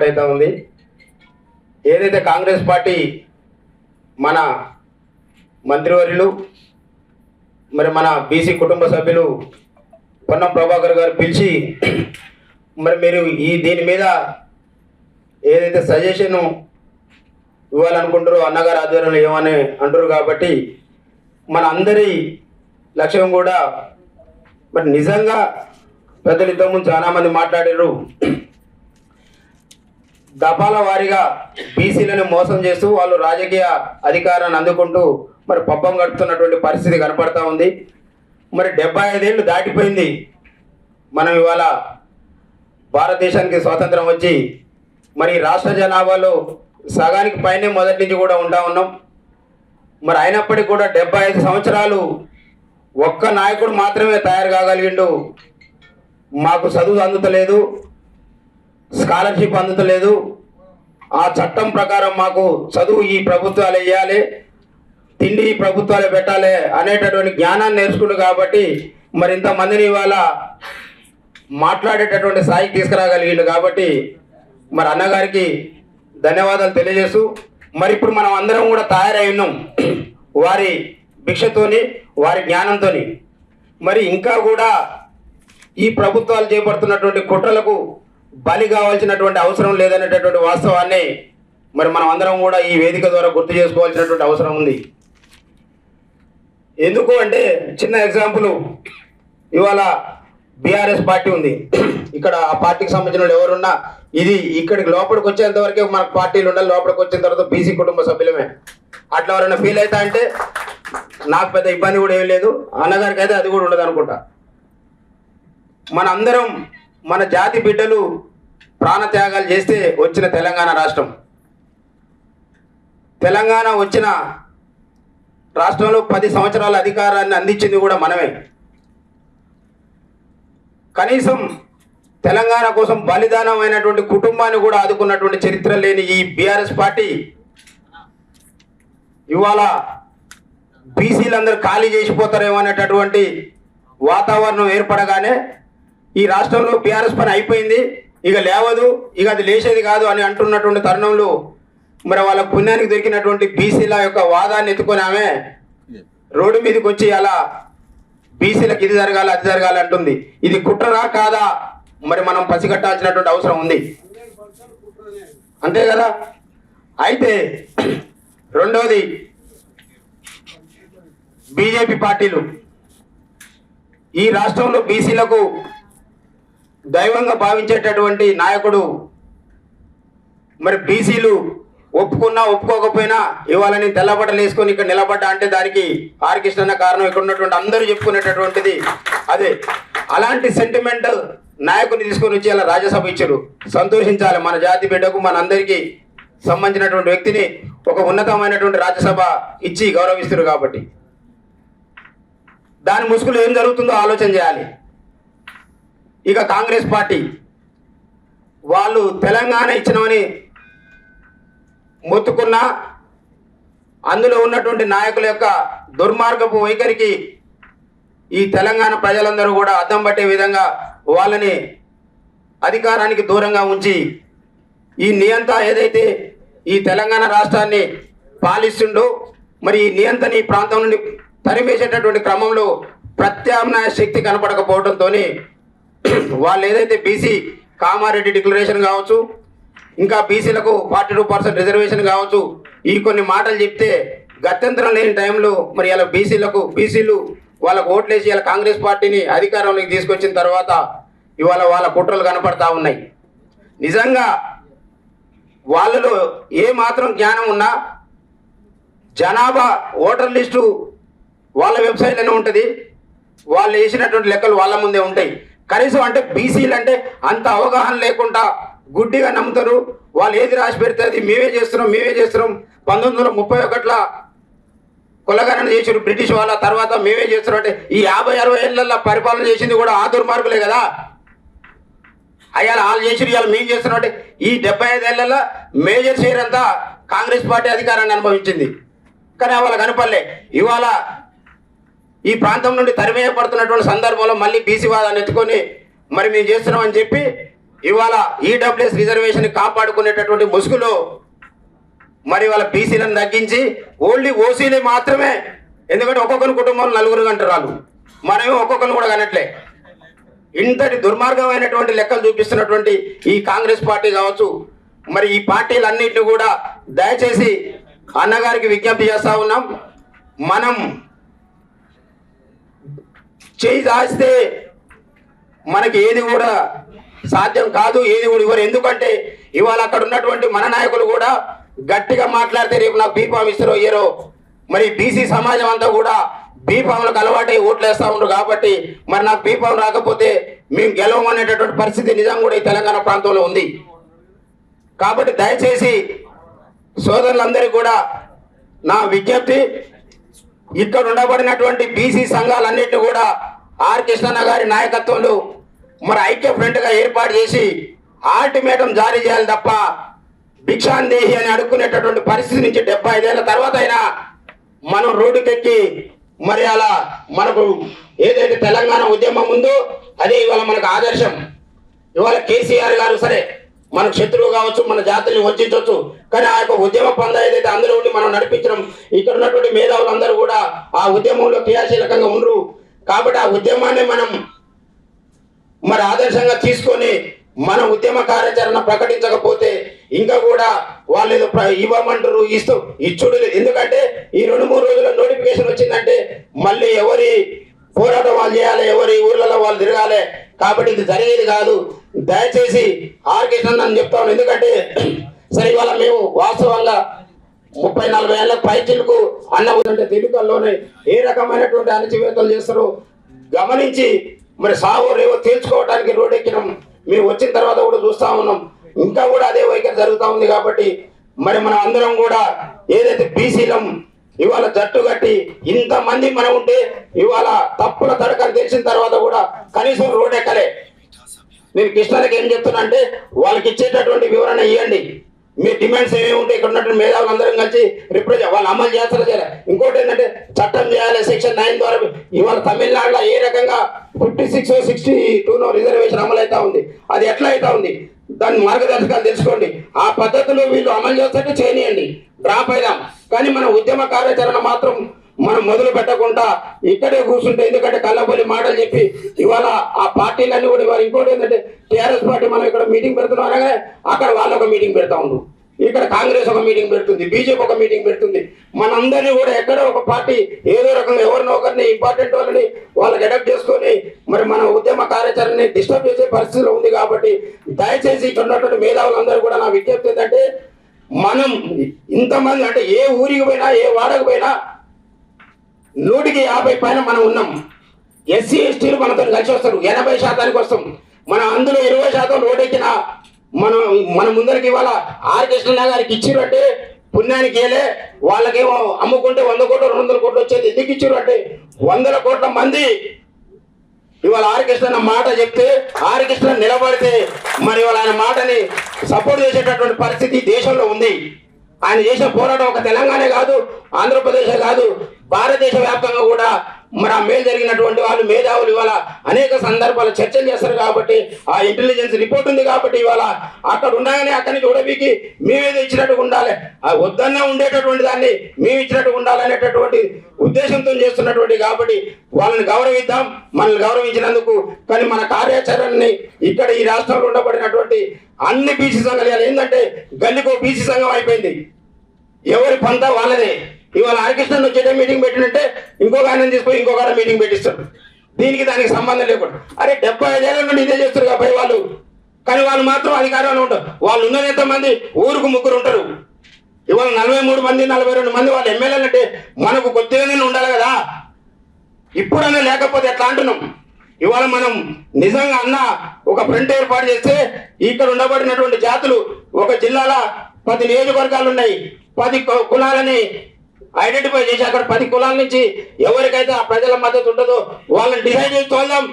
Start అవుతా ఉంది. ఏదైతే కాంగ్రెస్ పార్టీ మన మంత్రివర్యులు మరి మన బీసీ కుటుంబ సభ్యులు పొన్నం ప్రభాకర్ గారు పిలిచి మరి మీరు దీని మీద ఏదైతే సజెషన్ ఇవ్వాలనుకుంటారో అన్నగారు ఆధ్వర్యంలో ఏమని అంటారు కాబట్టి మన అందరి లక్ష్యం కూడా మరి నిజంగా పెద్దలు ఇంతకుముందు చాలామంది మాట్లాడారు. దఫాల వారీగా బీసీలను మోసం చేస్తూ వాళ్ళు రాజకీయ అధికారాన్ని అందుకుంటూ మరి పబ్బం గడుపుతున్నటువంటి పరిస్థితి కనపడతా ఉంది. మరి 75 ఏళ్ళు దాటిపోయింది. మనం ఇవాళ భారతదేశానికి స్వాతంత్రం వచ్చి మరి రాష్ట్ర జనాభాలో సగానికి పైనే మొదటి నుంచి కూడా ఉంటా ఉన్నాం. మరి అయినప్పటికీ కూడా 75 సంవత్సరాలు ఒక్క నాయకుడు మాత్రమే తయారు కాగలిగిండు. మాకు చదువు అందుతలేదు, స్కాలర్షిప్ అందుతలేదు, ఆ చట్టం ప్రకారం మాకు చదువు ఈ ప్రభుత్వాలు ఇవ్వాలి, తిండి ఈ ప్రభుత్వాలు పెట్టాలి అనేటటువంటి జ్ఞానాన్ని నేర్చుకుంటు కాబట్టి మరి ఇంతమందిని ఇవాళ మాట్లాడేటటువంటి స్థాయికి తీసుకురాగలిగిండు. కాబట్టి మరి అన్నగారికి ధన్యవాదాలు తెలియజేస్తూ మరి ఇప్పుడు మనం అందరం కూడా తయారై ఉన్నాం వారి భిక్షతోని వారి జ్ఞానంతోని. మరి ఇంకా కూడా ఈ ప్రభుత్వాలు చేపడుతున్నటువంటి కుట్రలకు బలి కావాల్సినటువంటి అవసరం లేదనేటటువంటి వాస్తవాన్ని మరి మనం అందరం కూడా ఈ వేదిక ద్వారా గుర్తు చేసుకోవాల్సినటువంటి అవసరం ఉంది. ఎందుకు అంటే చిన్న ఎగ్జాంపుల్, ఇవాళ బీఆర్ఎస్ పార్టీ ఉంది. ఇక్కడ ఆ పార్టీకి సంబంధించిన వాళ్ళు ఎవరున్నా ఇది ఇక్కడికి లోపలికి వచ్చేంత వరకే మనకు పార్టీలు ఉండాలి. లోపలికి వచ్చిన తర్వాత బీసీ కుటుంబ సభ్యులమే. అట్లా ఎవరైనా ఫీల్ అవుతా అంటే నాకు పెద్ద ఇబ్బంది కూడా ఏం లేదు, అన్నగారికి అయితే అది కూడా ఉండదు అనుకుంటా. మన అందరం మన జాతి బిడ్డలు ప్రాణత్యాగాలు చేస్తే వచ్చిన తెలంగాణ రాష్ట్రం. తెలంగాణ వచ్చిన రాష్ట్రంలో 10 సంవత్సరాల అధికారాన్ని అందించింది కూడా మనమే. కనీసం తెలంగాణ కోసం బలిదానమైనటువంటి కుటుంబాన్ని కూడా ఆదుకున్నటువంటి చరిత్ర లేని ఈ బీఆర్ఎస్ పార్టీ ఇవాళ బీసీలందరూ ఖాళీ చేసిపోతారేమో అనేటటువంటి వాతావరణం ఏర్పడగానే ఈ రాష్ట్రంలో బీఆర్ఎస్ పని అయిపోయింది, ఇక లేవదు, ఇక అది లేచేది కాదు అని అంటున్నటువంటి తరుణంలో మరి వాళ్ళ పుణ్యానికి దొరికినటువంటి బీసీల యొక్క వాదాన్ని ఎత్తుకొని ఆమె రోడ్డు మీదకి వచ్చి అలా బీసీలకు ఇది జరగాలి అది జరగాలి అంటుంది. ఇది కుట్రరా కాదా మరి మనం పసిగట్టాల్సినటువంటి అవసరం ఉంది, అంతే కదా. అయితే రెండోది, బీజేపీ పార్టీలు ఈ రాష్ట్రంలో బీసీలకు దైవంగా భావించేటటువంటి నాయకుడు మరి బీసీలు ఒప్పుకున్నా ఒప్పుకోకపోయినా ఇవాళ నేను తెల్లబట్టలు వేసుకొని ఇక్కడ నిలబడ్డా అంటే దానికి ఆర్ కృష్ణ కారణం. ఇక్కడ ఉన్నటువంటి అందరూ చెప్పుకునేటటువంటిది అదే. అలాంటి సెంటిమెంట్ నాయకుని తీసుకొని వచ్చి అలా రాజ్యసభ ఇచ్చారు. సంతోషించాలి, మన జాతి బిడ్డకు మన అందరికీ సంబంధించినటువంటి వ్యక్తిని ఒక ఉన్నతమైనటువంటి రాజ్యసభ ఇచ్చి గౌరవిస్తారు. కాబట్టి దాని ముసుగులో ఏం జరుగుతుందో ఆలోచన చేయాలి. ఇక కాంగ్రెస్ పార్టీ వాళ్ళు తెలంగాణ ఇచ్చినవని మొత్తుకున్నా అందులో ఉన్నటువంటి నాయకుల యొక్క దుర్మార్గపు వైఖరికి ఈ తెలంగాణ ప్రజలందరూ కూడా అద్దం పట్టే విధంగా వాళ్ళని అధికారానికి దూరంగా ఉంచి ఈ నియంత ఏదైతే ఈ తెలంగాణ రాష్ట్రాన్ని పాలిస్తుండో మరి ఈ నియంతని ఈ ప్రాంతం నుండి తరిమేసేటటువంటి క్రమంలో ప్రత్యామ్నాయ శక్తి కనపడకపోవడంతో వాళ్ళు ఏదైతే బీసీ కామారెడ్డి డిక్లరేషన్ కావచ్చు, ఇంకా బీసీలకు 42% రిజర్వేషన్ కావచ్చు, ఈ కొన్ని మాటలు చెప్తే గత్యంతరం లేని టైంలో మరి ఇలా బీసీలు వాళ్ళకు ఓట్లేసి ఇలా కాంగ్రెస్ పార్టీని అధికారంలోకి తీసుకొచ్చిన తర్వాత ఇవాళ వాళ్ళ కుట్రలు కనపడతా ఉన్నాయి. నిజంగా వాళ్ళలో ఏ మాత్రం జ్ఞానం ఉన్నా జనాభా ఓటర్ లిస్టు వాళ్ళ వెబ్సైట్లోనే ఉంటుంది, వాళ్ళు వేసినటువంటి లెక్కలు వాళ్ళ ముందే ఉంటాయి. కనీసం అంటే బీసీలు అంటే అంత అవగాహన లేకుండా గుడ్డిగా నమ్ముతారు. వాళ్ళు ఏది రాసి పెడితే అది మేమే చేస్తున్నాం 1931 కులగణన చేసారు బ్రిటిష్ వాళ్ళ, తర్వాత మేమే చేస్తున్నాం అంటే ఈ 50-60 ఏళ్ళ పరిపాలన చేసింది కూడా ఆ దుర్మార్గులే కదా. అయ్యాల వాళ్ళు చేసి ఇవాళ మేము చేస్తున్నాం అంటే ఈ 75 ఏళ్ళ మేజర్ షేర్ అంతా కాంగ్రెస్ పార్టీ అధికారాన్ని అనుభవించింది. కానీ వాళ్ళ కనపల్లే. ఇవాళ ఈ ప్రాంతం నుండి తరిమేయబడుతున్నటువంటి సందర్భంలో మళ్ళీ బీసీ వాదాన్ని ఎత్తుకొని మరి మేము చేస్తున్నామని చెప్పి ఇవాళ ఈడబ్ల్యూఎస్ రిజర్వేషన్ కాపాడుకునేటటువంటి ముసుగులో మరి వాళ్ళ బీసీలను తగ్గించి ఓన్లీ ఓసీని మాత్రమే, ఎందుకంటే ఒక్కొక్కరి కుటుంబంలో నలుగురు అంటారు, మనమేమో ఒక్కొక్కరిని కూడా కనట్లే. ఇంతటి దుర్మార్గమైనటువంటి లెక్కలు చూపిస్తున్నటువంటి ఈ కాంగ్రెస్ పార్టీ కావచ్చు, మరి ఈ పార్టీలన్నింటినీ కూడా దయచేసి అన్నగారికి విజ్ఞప్తి చేస్తా ఉన్నాం. మనం చేయి దాస్తే మనకి ఏది కూడా సాధ్యం కాదు, ఏది కూడా ఇవ్వరు. ఎందుకంటే ఇవాళ అక్కడ ఉన్నటువంటి మన నాయకులు కూడా గట్టిగా మాట్లాడితే రేపు నాకు బీఫామ్ ఇస్తారో ఇయ్యరో. మరి బీసీ సమాజం అంతా కూడా బీఫామ్లకు అలవాటై ఓట్లు వేస్తూ ఉండరు. కాబట్టి మరి నాకు బీఫామ్ రాకపోతే మేము గెలవమనేటటువంటి పరిస్థితి నిజం కూడా ఈ తెలంగాణ ప్రాంతంలో ఉంది. కాబట్టి దయచేసి సోదరులందరికీ కూడా నా విజ్ఞప్తి, ఇక్కడ ఉండబడినటువంటి బీసీ సంఘాలన్నింటినీ కూడా ఆర్ కృష్ణన్న గారి నాయకత్వంలో మరి ఐక్య ఫ్రంట్గా ఏర్పాటు చేసి అల్టిమేటం జారీ చేయాలి తప్ప భిక్షాందేహి అని అడుక్కునేటటువంటి పరిస్థితి నుంచి 75 ఏళ్ల తర్వాత అయినా మనం రోడ్డుకెక్కి మరి అలా మనకు ఏదైతే తెలంగాణ ఉద్యమం ఉందో అదే ఇవాళ మనకు ఆదర్శం. ఇవాళ కేసీఆర్ గారు సరే మనకు శత్రువు కావచ్చు, మన జాతుల్ని వంచవచ్చు, కానీ ఆ యొక్క ఉద్యమ పంద ఏదైతే అందులో ఉండి మనం నడిపించడం, ఇక్కడ ఉన్నటువంటి మేధావులందరూ కూడా ఆ ఉద్యమంలో క్రియాశీలకంగా ఉండరు. కాబట్టి ఆ ఉద్యమాన్ని మనం మరి ఆదర్శంగా తీసుకొని మన ఉద్యమ కార్యాచరణ ప్రకటించకపోతే ఇంకా కూడా వాళ్ళు ఏదో ఇవ్వమంటారు, ఇచ్చుడు. ఎందుకంటే ఈ 2-3 రోజుల నోటిఫికేషన్ వచ్చిందంటే మళ్ళీ ఎవరి పోరాటం వాళ్ళు చేయాలి, ఎవరి ఊర్లలో వాళ్ళు తిరగాలి. కాబట్టి ఇది జరిగేది కాదు. దయచేసి ఆర్ కృష్ణన్ అని చెప్తాను. ఎందుకంటే సరే ఇవాళ మేము వాస్తవంగా 30-40 ఏళ్ళ పైచిలకు అన్న ఉందంటే తెలుగులోనే ఏ రకమైనటువంటి అణచివేతలు చేస్తారో గమనించి మరి సావో రేవో తేల్చుకోవడానికి రోడ్ ఎక్కినాం. మేము వచ్చిన తర్వాత కూడా చూస్తా ఉన్నాం, ఇంకా కూడా అదే వైఖరి జరుగుతూ ఉంది. కాబట్టి మరి మనం అందరం కూడా ఏదైతే బీసీలం ఇవాళ జట్టు కట్టి ఇంతమంది మనం ఉంటే ఇవాళ తప్పుల తడకని తెలిసిన తర్వాత కూడా కనీసం రోడ్ ఎక్కలే. నేను కృష్ణకి ఏం చెప్తున్నా అంటే వాళ్ళకి ఇచ్చేటటువంటి వివరణ ఇవ్వండి. మీ డిమాండ్స్ ఏమేమి ఉంటాయి, ఇక్కడ ఉన్నటువంటి మేధావులు అందరం కలిసి రిప్రజెంట్ వాళ్ళు అమలు చేస్తారో చేయాలి. ఇంకోటి ఏంటంటే చట్టం చేయాలి. సెక్షన్ 9 ద్వారా ఇవాళ తమిళనాడులో ఏ రకంగా 56-62 రిజర్వేషన్ అమలు అవుతా ఉంది, అది ఎట్లా అవుతా ఉంది, దాని మార్గదర్శకాలు తెలుసుకోండి. ఆ పద్ధతిలో వీళ్ళు అమలు చేస్తే చేయనియండి, డ్రాప్ అయిదాం. కానీ మన ఉద్యమ కార్యాచరణ మాత్రం మనం మొదలు పెట్టకుండా ఇక్కడే కూర్చుంటే, ఎందుకంటే కళ్ళబొల్లి మాటలు చెప్పి ఇవాళ ఆ పార్టీలన్నీ కూడా ఇవాళ ఇంకోటి ఏంటంటే టీఆర్ఎస్ పార్టీ మనం ఇక్కడ మీటింగ్ పెడుతున్నాం అనగానే అక్కడ వాళ్ళు ఒక మీటింగ్ పెడతా ఉండు, ఇక్కడ కాంగ్రెస్ ఒక మీటింగ్ పెడుతుంది, బీజేపీ ఒక మీటింగ్ పెడుతుంది. మనందరినీ కూడా ఎక్కడో ఒక పార్టీ ఏదో రకంగా ఎవరినో ఒకరిని ఇంపార్టెంట్ వాళ్ళని వాళ్ళకి అడాప్ట్ చేసుకొని మరి మన ఉద్యమ కార్యాచరణని డిస్టర్బ్ చేసే పరిస్థితిలో ఉంది. కాబట్టి దయచేసి ఇక్కడ ఉన్నటువంటి మేధావులందరూ కూడా నా విజ్ఞప్తి ఏంటంటే మనం ఇంతమంది అంటే ఏ ఊరికి పోయినా ఏ వాడకు పోయినా 100-50 పైన మనం ఉన్నాం. ఎస్సీ ఎస్టీలు మనతో కలిసి వస్తారు, 80% వస్తాం. మనం అందులో 20% రోడ్డెక్కిన మన ముందరికి ఇవాళ ఆర్ కృష్ణ గారికి ఇచ్చిరు అంటే పుణ్యానికి ఏలే. వాళ్ళకేమో అమ్ముకుంటే 100 కోట్లు 200 కోట్లు వచ్చేది. ఎందుకు ఇచ్చిరు అంటే 100 కోట్ల మంది ఇవాళ ఆర్ కృష్ణ మాట చెప్తే ఆర్ కృష్ణ నిలబడితే మరి ఇవాళ ఆయన మాటని సపోర్ట్ చేసేటటువంటి పరిస్థితి దేశంలో ఉంది. ఆయన చేసిన పోరాటం ఒక తెలంగాణ కాదు, ఆంధ్రప్రదేశ్ కాదు, భారతదేశ వ్యాప్తంగా కూడా మరి ఆ మేలు జరిగినటువంటి వాళ్ళు మేధావులు ఇవాళ అనేక సందర్భాలు చర్చలు చేస్తారు. కాబట్టి ఆ ఇంటెలిజెన్స్ రిపోర్ట్ ఉంది. కాబట్టి ఇవాళ అక్కడ ఉండగానే అక్కడి నుంచి ఉడబీకి మేమేదో ఇచ్చినట్టుగా ఉండాలి, ఆ వద్దన్నా ఉండేటటువంటి దాన్ని మేము ఇచ్చినట్టుగా ఉండాలనేటటువంటి ఉద్దేశంతో చేస్తున్నటువంటి. కాబట్టి వాళ్ళని గౌరవిద్దాం, మనల్ని గౌరవించినందుకు. కానీ మన కార్యాచరణని ఇక్కడ ఈ రాష్ట్రంలో ఉండబడినటువంటి అన్ని బీసీ సంఘాలు ఏంటంటే గల్లికో బీసీ సంఘం అయిపోయింది, ఎవరి పంత వాళ్ళదే. ఇవాళ హరికృష్ణన్ వచ్చేటే మీటింగ్ పెట్టినంటే ఇంకొక ఆయన తీసుకొని ఇంకొక మీటింగ్ పెట్టిస్తారు, దీనికి దానికి సంబంధం లేకుండా. అరే 75 ఏళ్ళ నుండి ఇదే చేస్తారు కాబట్టి వాళ్ళు, కానీ వాళ్ళు మాత్రం అధికారంలో ఉంటారు. వాళ్ళు ఉన్నది ఎంతమంది, ఊరుకు 3 ఉంటారు. ఇవాళ 43 మంది 42 మంది వాళ్ళు ఎమ్మెల్యేలు అంటే మనకు కొద్దిగానే ఉండాలి కదా, ఇప్పుడనే లేకపోతే ఎట్లా అంటున్నాం. ఇవాళ మనం నిజంగా అన్న ఒక ఫ్రంట్ ఏర్పాటు చేస్తే ఇక్కడ ఉండబడినటువంటి జాతులు ఒక జిల్లాల 10 నియోజకవర్గాలు ఉన్నాయి, 10 కులాలని ఐడెంటిఫై చేసి అక్కడ 10 కులాల నుంచి ఎవరికైతే ఆ ప్రజల మద్దతు ఉంటుందో వాళ్ళని డిసైడ్ చేసి తోలుదాం.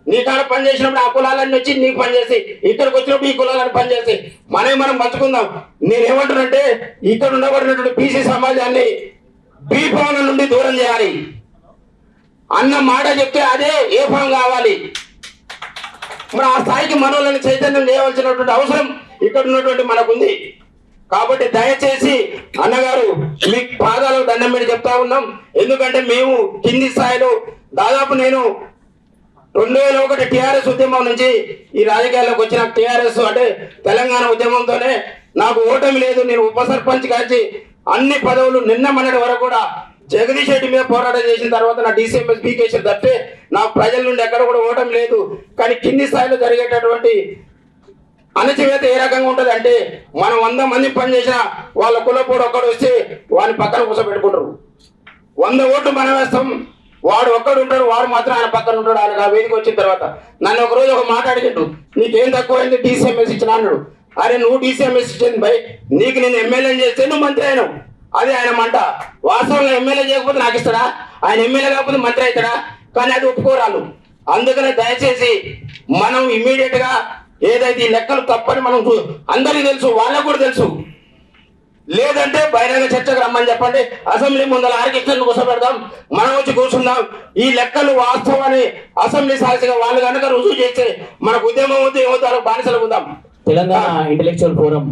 నీ కాడ పని చేసినప్పుడు ఆ కులాలన్నీ వచ్చి నీకు పనిచేసి, ఇక్కడికి వచ్చినప్పుడు ఈ కులాలను పనిచేసి మనం పంచుకుందాం. నేనేమంటున్నంటే ఇక్కడ ఉండబడినటువంటి బీసీ సమాజాన్ని బీ ఫామ్ నుండి దూరం చేయాలి. అన్న మాట చెప్తే అదే ఏ ఫామ్ కావాలి. మరి ఆ స్థాయికి మనోళ్ళని చైతన్యం చేయవలసినటువంటి అవసరం ఇక్కడ ఉన్నటువంటి మనకుంది. కాబట్టి దయచేసి అన్నగారు మీ పాదాలకు దండం పెట్టి చెప్తా ఉన్నాం. ఎందుకంటే మేము కింది స్థాయిలో దాదాపు నేను 2001 టీఆర్ఎస్ ఉద్యమం నుంచి ఈ రాజకీయాల్లోకి వచ్చిన టీఆర్ఎస్ అంటే తెలంగాణ ఉద్యమంతోనే నాకు ఓటమి లేదు. నేను ఉప సర్పంచ్ కాల్చి అన్ని పదవులు నిన్న మొన్నటి వరకు కూడా జగదీష్ రెడ్డి మీద పోరాటం చేసిన తర్వాత నా DCMS పీకేషన్ తప్పితే నాకు ప్రజల నుండి ఎక్కడ కూడా ఓటమి లేదు. కానీ కింది స్థాయిలో జరిగేటటువంటి అణచివేత ఏ రకంగా ఉంటుంది అంటే మనం 100 మంది పనిచేసినా వాళ్ళ కులపోడు ఒక్కడు వస్తే వాడిని పక్కన కూర్చోబెట్టుకుంటారు. 100 ఓట్లు మనం వేస్తాం, వాడు ఒక్కడు ఉంటాడు, వాడు మాత్రం ఆయన పక్కన ఉంటాడు. ఆయన ఆ వేదిక వచ్చిన తర్వాత నన్ను ఒకరోజు ఒక మాట అడిగిండు, నీకేం తక్కువైంది DCMS ఇచ్చిన అన్నాడు. అరే నువ్వు DCMS ఇచ్చింది భయ్, నీకు నేను ఎమ్మెల్యే చేస్తే నువ్వు మంత్రి అయినావు, అదే ఆయన మంట. వాస్తవంగా ఎమ్మెల్యే చేయకపోతే నాకు ఇస్తాడా, ఆయన ఎమ్మెల్యే కాకపోతే మంత్రి అవుతాడా? కానీ అది ఒప్పుకోరాలు. అందుకనే దయచేసి మనం ఇమ్మీడియట్ గా ఏదైతే ఈ లెక్కలు తప్పని మనం అందరికీ తెలుసు, వాళ్ళకు కూడా తెలుసు. లేదంటే బహిరంగ చర్చకు రమ్మని చెప్పండి, అసెంబ్లీ ముందర ఆర్కెస్ట్రాను కూర్చోబెడదాం, మనం వచ్చి కూర్చుందాం. ఈ లెక్కలు వాస్తవాన్ని అసెంబ్లీ సాక్షిగా వాళ్ళు కనుక రుజువు చేస్తే మనకు ఉద్యమం వద్దు, ఏమవుతారో బానిసలు ఉందాం. Telangana intellectual forum